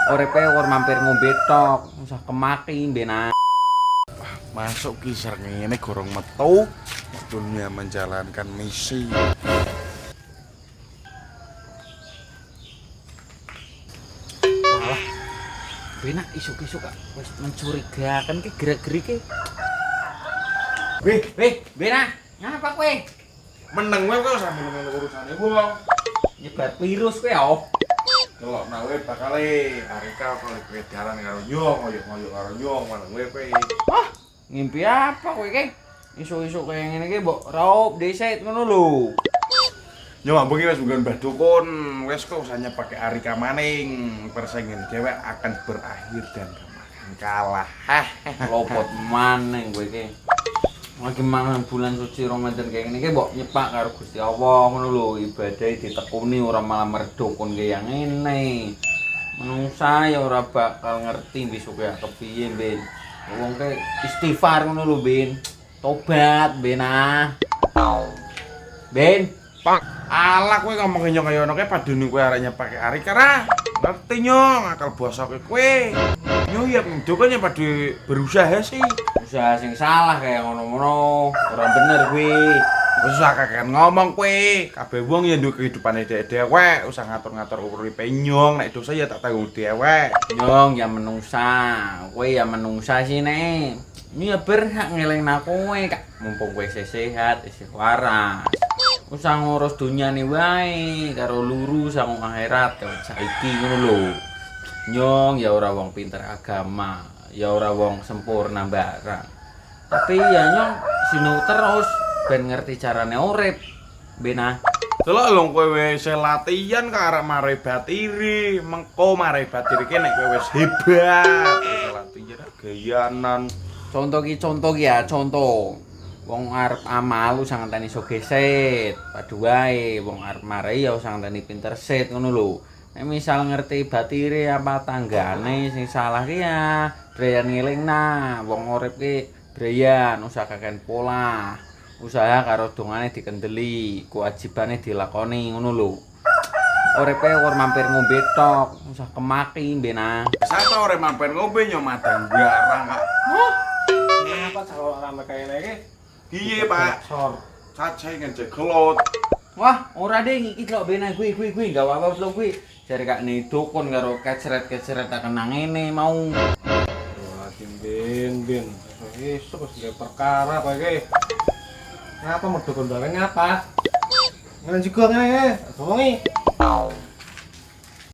Orepe ora mampir ngombe tok, usah kemaki ben. Masuk kisar ngene gorong metu dunia menjalankan misi. Walah. Benak isuk-isuk kak wis mencurigakan ke gerak-gerik ke. Weh, benak. Ngapa kowe? Meneng kowe kok sampe ngene urusane wong. Nyebar virus kowe ya. Delok nawe bakale Arika kok wedaran karo nyong, ngoyo-ngoyo karo nyong meneng kowe. Hah, ngimpi apa kowe ke? Isuk-isuk kaya ngene iki mbok raup dhisik ngono lho. Nyong ambek wis bukan Mbah Dukun, wis kok usahanya pakai Arika maning. Persaingan cewek akan berakhir dan kamu akan kalah. Lopot maneng kowe iki. Lagi mangan bulan suci Ramadan kayak gini mbok nyepak karo Gusti Allah ngono lho, ibadah ditekuni ora malah merdukun kaya ngene. Menungsa ya ora bakal ngerti besok ya kepiye, Ben. Wong ke istighfar ngono lho, Ben. Tobat, Ben ah. Ben, Alah kowe ngomong nyong kaya ngono kae padune kowe arek nyepake Arika ra. Ngerti nyong, akal bosoke kowe. Nyong ya ndukane padhe berusaha sih. usaha sing salah kayak ngono-ngono, ora bener kuwi. Wis usah kakean ngomong kowe. Kabeh wong ya nduk kehidupane dhewek, usah ngatur-ngatur uripe nyong, nek dosa ya tak tanggung dhewek. Nyong ya menungsa, kowe ya menungsa sih nek. Ini ya berhak ngelingna kowe kak, mumpung kowe sehat, isih waras. Usah ngurus dunyane wae karo luru sang akhirat karo saiki ngono lho. Nyong ya ora wong pinter agama, ya ora wong sempurna barang. Tapi ya nyong sinau terus ben ngerti carane urip. Bena. Delok lho kowe wis latihan karo mare batiri, mengko mare batiri ki nek kowe wis hebat, wis latihan gayanan. Contoh ki ya, contoh. Wong arep amal usah ngenteni sogeset, padu wae wong arep mare ya usah ngenteni pinter set ngono lho. Nek misal ngerti batire apa tanggane sing salah ki ya breyan ngelingna, wong urip ki breyan usah kaken pola. Usaha karo dongane dikendeli, kewajibane dilakoni ngono lho. Uripe ora mampir ngombe tok, usah kemaki ben. Sapa ora mampir ngombe nyong madang barang kak. Kenapa kalau rame kayak ini? Piye, Pak? Sor. Cacahe ngejek gelot. Wah, ora deh iki lho ben kuwi enggak apa-apa lho kuwi. Jare kak nih dukun karo keceret-keceret tak kenang ngene mau. Lagi bin. Isu wis nggak perkara kowe iki. Ngapa merdukun bareng ngapa? Ngene juga ngene. Ngomongi.